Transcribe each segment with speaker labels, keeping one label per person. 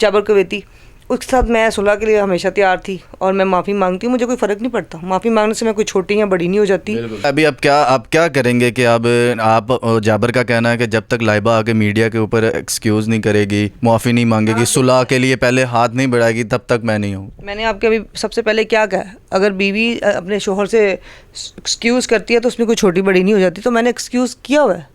Speaker 1: जाबर कवेती, उसके साथ मैं सुलह के लिए हमेशा तैयार थी और मैं माफ़ी मांगती हूँ। मुझे कोई फ़र्क नहीं पड़ता, माफ़ी मांगने से मैं कोई छोटी या बड़ी नहीं हो जाती।
Speaker 2: अभी आप क्या करेंगे कि अब आप जाबर का कहना है कि जब तक लाइबा आके मीडिया के ऊपर एक्सक्यूज़ नहीं करेगी, माफ़ी नहीं मांगेगी, सुलह के लिए पहले हाथ नहीं बढ़ाएगी, तब तक मैं नहीं हूँ।
Speaker 1: मैंने आपके अभी सबसे पहले क्या कहा, अगर बीवी अपने शोहर से एक्सक्यूज़ करती है तो उसमें कोई छोटी बड़ी नहीं हो जाती। तो मैंने एक्सक्यूज़ किया हुआ है।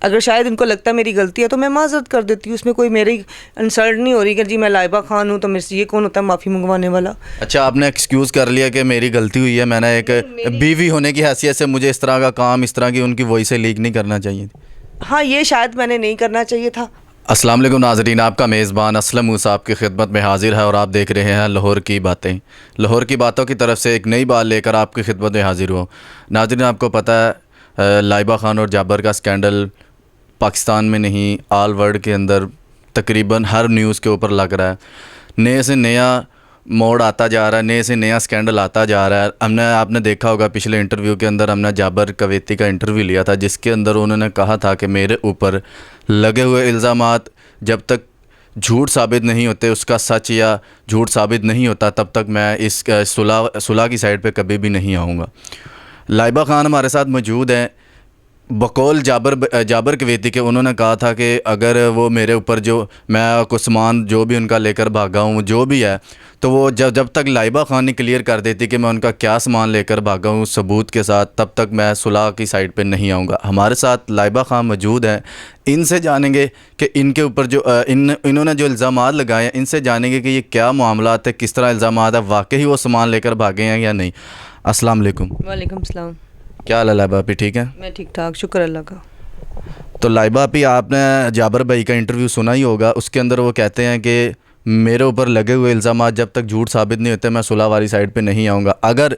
Speaker 1: अगर शायद इनको लगता है मेरी गलती है तो मैं माज़रत कर देती हूँ, उसमें कोई मेरी इंसल्ट नहीं हो रही कि जी मैं लाइबा खान हूँ तो मेरे से ये कौन होता है माफ़ी मंगवाने वाला।
Speaker 2: अच्छा, आपने एक्सक्यूज़ कर लिया कि मेरी गलती हुई है, मैंने एक बीवी होने की हैसियत से मुझे इस तरह का काम, इस तरह की उनकी वॉइस लीक नहीं करना चाहिए थी।
Speaker 1: हाँ, ये शायद मैंने नहीं करना चाहिए था।
Speaker 2: अस्सलाम वालेकुम नाज़रीन, आपका मेज़बान असलम मूसा आपकी खिदमत में हाजिर है और आप देख रहे हैं लाहौर की बातें। लाहौर की बातों की तरफ से एक नई बात लेकर आपकी खिदमत में हाजिर हुआ। नाज़रीन, आपको पता है लाइबा खान और जाबर का स्कैंडल पाकिस्तान में नहीं, ऑल वर्ल्ड के अंदर तकरीबन हर न्यूज़ के ऊपर लग रहा है। नए से नया मोड़ आता जा रहा है, नए से नया स्कैंडल आता जा रहा है। आपने देखा होगा पिछले इंटरव्यू के अंदर हमने जाबर कवेती का इंटरव्यू लिया था, जिसके अंदर उन्होंने कहा था कि मेरे ऊपर लगे हुए इल्ज़ामात जब तक झूठ साबित नहीं होते, उसका सच या झूठ साबित नहीं होता, तब तक मैं इस सुलह की साइड पे कभी भी नहीं आऊँगा। लाइबा खान हमारे साथ मौजूद हैं। बकौल जाबर कवेती के उन्होंने कहा था कि अगर वो मेरे ऊपर जो मैं कुछ सामान जो भी उनका लेकर भागा हूँ, जो भी है, तो वो जब तक लाइबा खान ने क्लियर कर देती कि मैं उनका क्या सामान लेकर भागा हूँ सबूत के साथ, तब तक मैं सुलह की साइड पे नहीं आऊँगा। हमारे साथ लाइबा खान मौजूद हैं, इनसे जानेंगे कि इनके ऊपर जो इन्होंने जो इल्ज़ामात लगाए हैं, इनसे जानेंगे कि ये क्या मामला है, किस तरह इल्ज़ामात है, वाकई वो सामान लेकर भागे हैं या नहीं। अस्सलाम वालेकुम।
Speaker 1: वालेकुम सलाम।
Speaker 2: क्या हाल है लाइबा आपी, ठीक है?
Speaker 1: मैं ठीक ठाक, शुक्र अल्लाह का।
Speaker 2: तो लाइबा आपी, आपने जाबर भाई का इंटरव्यू सुना ही होगा। उसके अंदर वो कहते हैं कि मेरे ऊपर लगे हुए इल्ज़ामात जब तक झूठ साबित नहीं होते मैं सुलह वाली साइड पे नहीं आऊँगा। अगर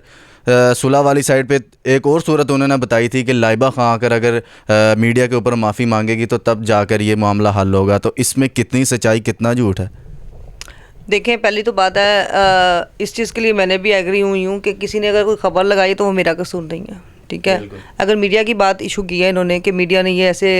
Speaker 2: सुलह वाली साइड पे एक और सूरत उन्होंने बताई थी कि लाइबा खां आकर अगर मीडिया के ऊपर माफ़ी मांगेगी तो तब जाकर ये मामला हल होगा। तो इसमें कितनी सच्चाई, कितना झूठ है?
Speaker 1: देखें, पहली तो बात है, इस चीज़ के लिए मैंने भी एग्री हुई हूँ कि किसी ने अगर कोई ख़बर लगाई तो वो मेरा कसूर नहीं है, ठीक है। अगर मीडिया की बात इशू की है इन्होंने कि मीडिया ने ये ऐसे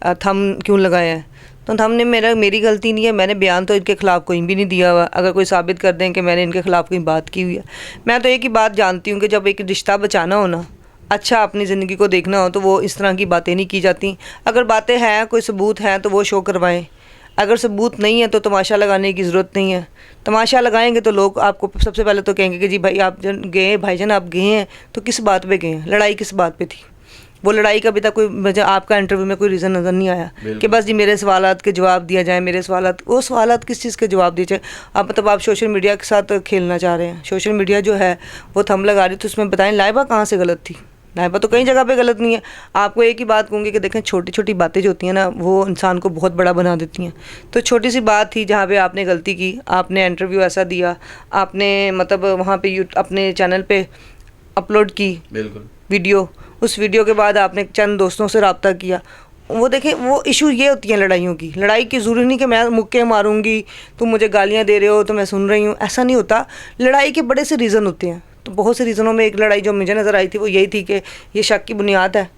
Speaker 1: थंब क्यों लगाए हैं, तो थंब ने मेरी गलती नहीं है। मैंने बयान तो इनके ख़िलाफ़ कोई भी नहीं दिया हुआ। अगर कोई साबित कर दें कि मैंने इनके ख़िलाफ़ कोई बात की हुई है, मैं तो एक ही बात जानती हूँ कि जब एक रिश्ता बचाना हो ना, अच्छा अपनी ज़िंदगी को देखना हो, तो वो इस तरह की बातें नहीं की जाती। अगर बातें हैं, कोई सबूत हैं तो वो शो करवाएं। अगर सबूत नहीं है तो तमाशा लगाने की ज़रूरत नहीं है। तमाशा लगाएंगे तो लोग आपको सबसे पहले तो कहेंगे कि जी भाई आप जन गए, भाईजान आप गए हैं तो किस बात पे गए हैं, लड़ाई किस बात पे थी। वो लड़ाई का अभी तक कोई आपका इंटरव्यू में कोई रीज़न नज़र नहीं आया कि बस जी मेरे सवालात के जवाब दिया जाए, मेरे सवालात, वो सवालात किस चीज़ के जवाब दिए जाए। आप मतलब आप सोशल मीडिया के साथ खेलना चाह रहे हैं। सोशल मीडिया जो है वो थंब लगा रही, तो उसमें बताएं लाइबा कहाँ से गलत थी। लाइबा तो कई जगह पे गलत नहीं है। आपको एक ही बात कहूँगी कि देखें, छोटी छोटी बातें जो होती हैं ना, वो इंसान को बहुत बड़ा बना देती हैं। तो छोटी सी बात थी जहाँ पे आपने गलती की, आपने इंटरव्यू ऐसा दिया, आपने मतलब वहाँ पे अपने चैनल पे अपलोड की वीडियो, उस वीडियो के बाद आपने चंद दोस्तों से रब्ता किया। वो देखें, वो इशू ये होती हैं लड़ाइयों की। लड़ाई की ज़रूरी नहीं कि मैं मुक्के मारूंगी, तुम मुझे गालियाँ दे रहे हो तो मैं सुन रही हूँ, ऐसा नहीं होता। लड़ाई के बड़े से रीज़न होते हैं। तो बहुत से रीज़नों में एक लड़ाई जो मुझे नज़र आई थी वो यही थी कि ये शक की बुनियाद है,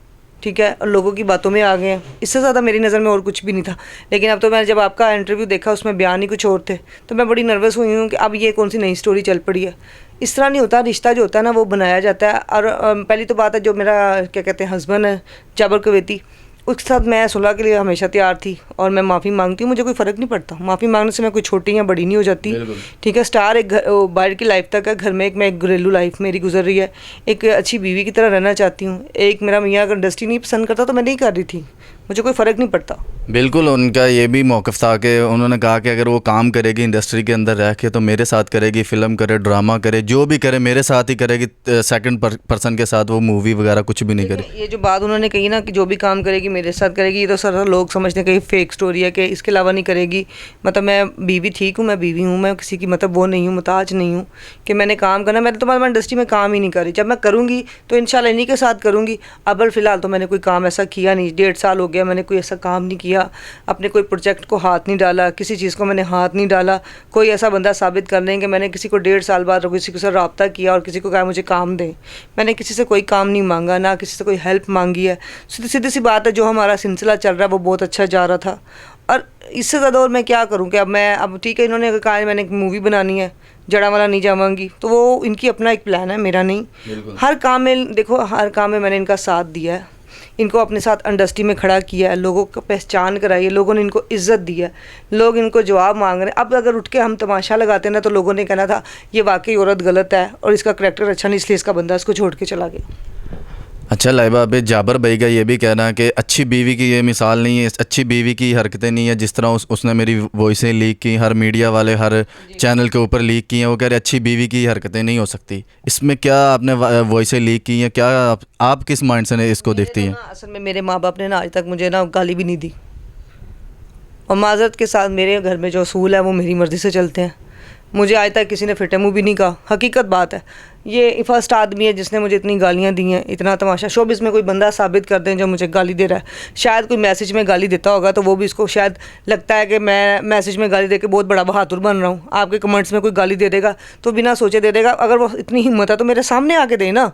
Speaker 1: ठीक है, और लोगों की बातों में आ गए हैं। इससे ज़्यादा मेरी नज़र में और कुछ भी नहीं था। लेकिन अब तो मैंने जब आपका इंटरव्यू देखा, उसमें बयान ही कुछ और थे, तो मैं बड़ी नर्वस हुई हूँ कि अब ये कौन सी नई स्टोरी चल पड़ी है। इस तरह नहीं होता। रिश्ता जो होता है ना वो बनाया जाता है। और पहली तो बात है, जो मेरा क्या कहते हैं हस्बैंड है जाबर कवेती, उसके साथ मैं सुलह के लिए हमेशा तैयार थी और मैं माफ़ी मांगती हूँ। मुझे कोई फ़र्क नहीं पड़ता, माफ़ी मांगने से मैं कोई छोटी या बड़ी नहीं हो जाती, ठीक है। स्टार एक बाहर की लाइफ तक है, घर में एक घरेलू लाइफ मेरी गुजर रही है। एक अच्छी बीवी की तरह रहना चाहती हूँ। एक मेरा मियाँ अगर इंडस्ट्री नहीं पसंद करता तो मैं नहीं कर रही थी, मुझे कोई फ़र्क नहीं पड़ता।
Speaker 2: बिल्कुल, उनका ये भी मौक़िफ़ था कि उन्होंने कहा कि अगर वो काम करेगी इंडस्ट्री के अंदर रह के तो मेरे साथ करेगी, फ़िल्म करे, ड्रामा करे, जो भी करे मेरे साथ ही करेगी। सेकंड पर्सन के साथ वो मूवी वगैरह कुछ भी नहीं करे।
Speaker 1: ये जो बात उन्होंने कही ना कि जो भी काम करेगी मेरे साथ करेगी, ये तो सारा लोग समझते हैं कि फेक स्टोरी है कि इसके अलावा नहीं करेगी। मतलब मैं बीवी ठीक हूँ, मैं बीवी हूँ, मैं किसी की मतलब वो नहीं हूँ, मुताज नहीं हूँ कि मैंने काम करना। मैंने तो मैं इंडस्ट्री में काम ही नहीं करी। जब मैं करूँगी तो इंशाल्लाह इन्हीं के साथ करूँगी। अब फ़िलहाल तो मैंने कोई काम ऐसा किया नहीं, 1.5 साल हो गया मैंने कोई ऐसा काम नहीं किया, अपने कोई प्रोजेक्ट को हाथ नहीं डाला, किसी चीज़ को मैंने हाथ नहीं डाला। कोई ऐसा बंदा साबित कर दें कि मैंने किसी को 1.5 साल बाद किसी के साथ रब्ता किया और किसी को कहा मुझे काम दें। मैंने किसी से कोई काम नहीं मांगा, ना किसी से कोई हेल्प मांगी है। सीधी सी बात है, जो हमारा सिलसिला चल रहा है वो बहुत अच्छा जा रहा था और इससे ज़्यादा और मैं क्या करूँ कि अब ठीक है, इन्होंने अगर कहा है मैंने एक मूवी बनानी है, जड़ा वाला नहीं जावांगी, तो वो इनकी अपना एक प्लान है, मेरा नहीं। हर काम में देखो, हर काम में मैंने इनका साथ दिया है, इनको अपने साथ इंडस्ट्री में खड़ा किया है, लोगों को पहचान कराई है, लोगों ने इनको इज्जत दी है, लोग इनको जवाब मांग रहे हैं। अब अगर उठ के हम तमाशा लगाते ना तो लोगों ने कहना था ये वाकई औरत गलत है और इसका करैक्टर अच्छा नहीं, इसलिए इसका बंदा इसको छोड़ के चला गया।
Speaker 2: अच्छा लाइबा, अभी जाबर भाई का ये भी कहना है कि अच्छी बीवी की ये मिसाल नहीं है, अच्छी बीवी की हरकतें नहीं है, जिस तरह उसने मेरी वॉइसें लीक की, हर मीडिया वाले हर चैनल के ऊपर लीक की हैं, वो कह रहे अच्छी बीवी की हरकतें नहीं हो सकती। इसमें क्या आपने वॉइसें लीक की हैं, क्या आप किस माइंड से इसको देखती हैं?
Speaker 1: असल में मेरे माँ बाप ने ना आज तक मुझे ना गाली भी नहीं दी, और माजरत के साथ मेरे घर में जो असूल है वो मेरी मर्ज़ी से चलते हैं। मुझे आज तक किसी ने फिटे मुँह भी नहीं कहा, हकीकत बात है। ये फर्स्ट आदमी है जिसने मुझे इतनी गालियाँ दी हैं, इतना तमाशा। शोबिज़ में कोई बंदा साबित कर दें जो मुझे गाली दे रहा है, शायद कोई मैसेज में गाली देता होगा तो वो भी इसको शायद लगता है कि मैं मैसेज में गाली दे के बहुत बड़ा बहादुर बन रहा हूँ। आपके कमेंट्स में कोई गाली दे देगा तो बिना सोचे दे देगा। अगर वो इतनी हिम्मत है तो मेरे सामने आके दे ना,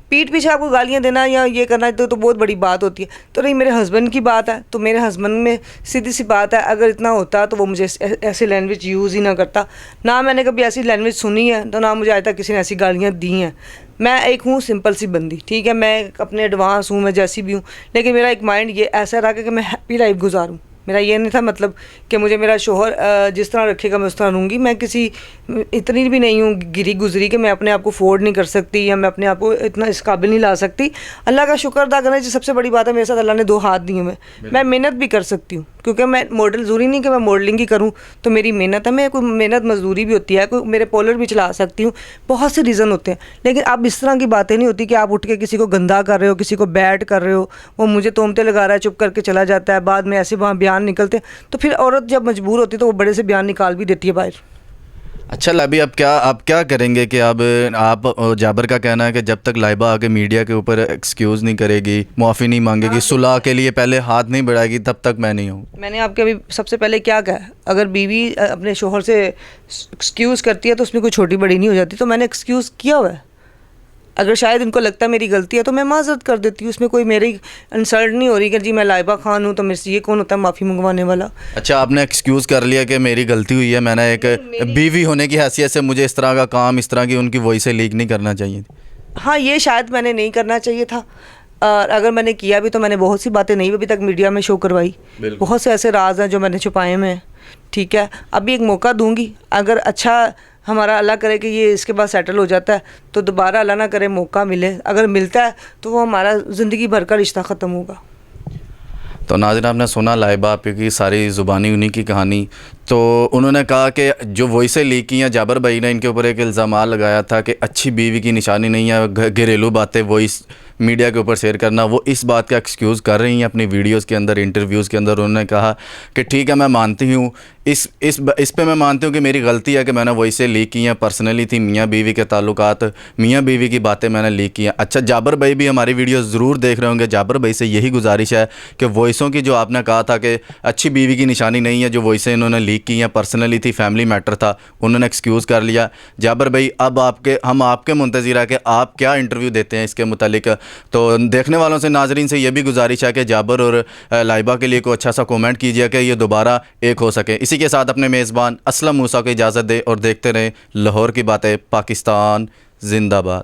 Speaker 1: पीठ पीछे आपको गालियाँ देना या ये करना तो बहुत बड़ी बात होती है। तो नहीं, मेरे हस्बैंड की बात है तो मेरे हस्बैंड में सीधी सी बात है, अगर इतना होता तो वो मुझे ऐसी लैंग्वेज यूज़ ही ना करता। ना मैंने कभी ऐसी लैंग्वेज सुनी है तो ना मुझे आज तक किसी ने ऐसी गालियाँ दी हैं। मैं एक हूँ सिंपल सी बंदी, ठीक है, मैं अपने एडवांस हूँ, मैं जैसी भी हूँ, लेकिन मेरा एक माइंड ये ऐसा रहा कि मैं हैप्पी लाइफ गुजारूँ। मेरा ये नहीं था मतलब कि मुझे मेरा शोहर जिस तरह रखेगा मैं उस तरह रहूँगी। मैं किसी इतनी भी नहीं हूँ गिरी गुजरी कि मैं अपने आप को अफोर्ड नहीं कर सकती या मैं अपने आप को इतना इस काबिल नहीं ला सकती। अल्लाह का शुक्र अदा करना चाहिए, सबसे बड़ी बात है मेरे साथ अल्लाह ने 2 हाथ दिए हुए। मैं मेहनत भी कर सकती हूँ, क्योंकि मैं मॉडल ज़रूरी नहीं कि मैं मॉडलिंग ही करूँ, तो मेरी मेहनत है, मैं कोई मेहनत मजदूरी भी होती है, कोई मेरे पोलर भी चला सकती हूँ, बहुत से रीज़न होते हैं। लेकिन अब इस तरह की बातें नहीं होती कि आप उठ के किसी को गंदा कर रहे हो, किसी को बैड कर रहे हो, वो मुझे तोहमतें लगा रहा है, चुप करके चला जाता है, बाद में ऐसे वहाँ बयान निकलते, तो फिर औरत जब मजबूर होती है तो वो बड़े से बयान निकाल भी देती है बाहर।
Speaker 2: अच्छा लाइबा, अब क्या करेंगे कि अब आप जाबर का कहना है कि जब तक लाइबा आके मीडिया के ऊपर एक्सक्यूज़ नहीं करेगी, माफ़ी नहीं मांगेगी, सुलह के लिए पहले हाथ नहीं बढ़ाएगी, तब तक मैं नहीं हूँ।
Speaker 1: मैंने आपके अभी सबसे पहले क्या कहा, अगर बीवी अपने शोहर से एक्सक्यूज़ करती है तो उसमें कोई छोटी बड़ी नहीं हो जाती, तो मैंने एक्सक्यूज़ किया हुआ है। अगर शायद इनको लगता है मेरी गलती है तो मैं माजरत कर देती हूँ, उसमें कोई मेरी इंसल्ट नहीं हो रही कि जी मैं लाइबा खान हूँ तो मेरे से ये कौन होता है माफ़ी मंगवाने वाला।
Speaker 2: अच्छा, आपने एक्सक्यूज़ कर लिया कि मेरी गलती हुई है, मैंने एक बीवी होने की हैसियत से मुझे इस तरह का काम, इस तरह की उनकी वॉइस लीक नहीं करना चाहिए थी।
Speaker 1: हाँ, ये शायद मैंने नहीं करना चाहिए था, और अगर मैंने किया भी तो मैंने बहुत सी बातें नहीं अभी तक मीडिया में शो करवाई, बहुत से ऐसे राज हैं जो मैंने छुपाए हुए हैं। ठीक है, अभी एक मौका दूंगी, अगर अच्छा हमारा अल्लाह करे कि ये इसके बाद सेटल हो जाता है तो दोबारा अल्लाह ना करे मौका मिले, अगर मिलता है तो वो हमारा ज़िंदगी भर का रिश्ता ख़त्म होगा।
Speaker 2: तो नाज़रीन, आपने सुना लाइबा आपी की सारी ज़ुबानी उन्हीं की कहानी। तो उन्होंने कहा कि जो वॉइसें लीक की हैं, जाबर भाई ने इनके ऊपर एक इल्ज़ाम लगाया था कि अच्छी बीवी की निशानी नहीं है घरेलू बातें वॉइस मीडिया के ऊपर शेयर करना। वो इस बात का एक्सक्यूज़ कर रही हैं अपनी वीडियोस के अंदर, इंटरव्यूज़ के अंदर। उन्होंने कहा कि ठीक है, मैं मानती हूँ, इस पे मैं मानती हूँ कि मेरी गलती है कि मैंने वॉइसें लीक की हैं, पर्सनली थी, मियाँ बीवी के ताल्लुकात, मियाँ बीवी की बातें मैंने लीक की हैं। अच्छा, जाबर भाई भी हमारी वीडियो ज़रूर देख रहे होंगे। जाबर भाई से यही गुजारिश है कि वॉइसों की जो आपने कहा था कि अच्छी बीवी की निशानी नहीं है, जो वॉइसें इन्होंने लीक की हैं, पर्सनली थी, फैमिली मैटर था, उन्होंने एक्सक्यूज़ कर लिया। जाबर भाई, अब हम आपके मुंतज़िर है कि आप क्या इंटरव्यू देते हैं इसके मुतालिक। तो देखने वालों से, नाजरीन से ये भी गुजारिश है कि जाबर और लाइबा के लिए कोई अच्छा सा कमेंट कीजिए कि ये दोबारा एक हो सके। इसी के साथ अपने मेज़बान असलम मूसा को इजाज़त दें और देखते रहें लाहौर की बातें। पाकिस्तान जिंदाबाद।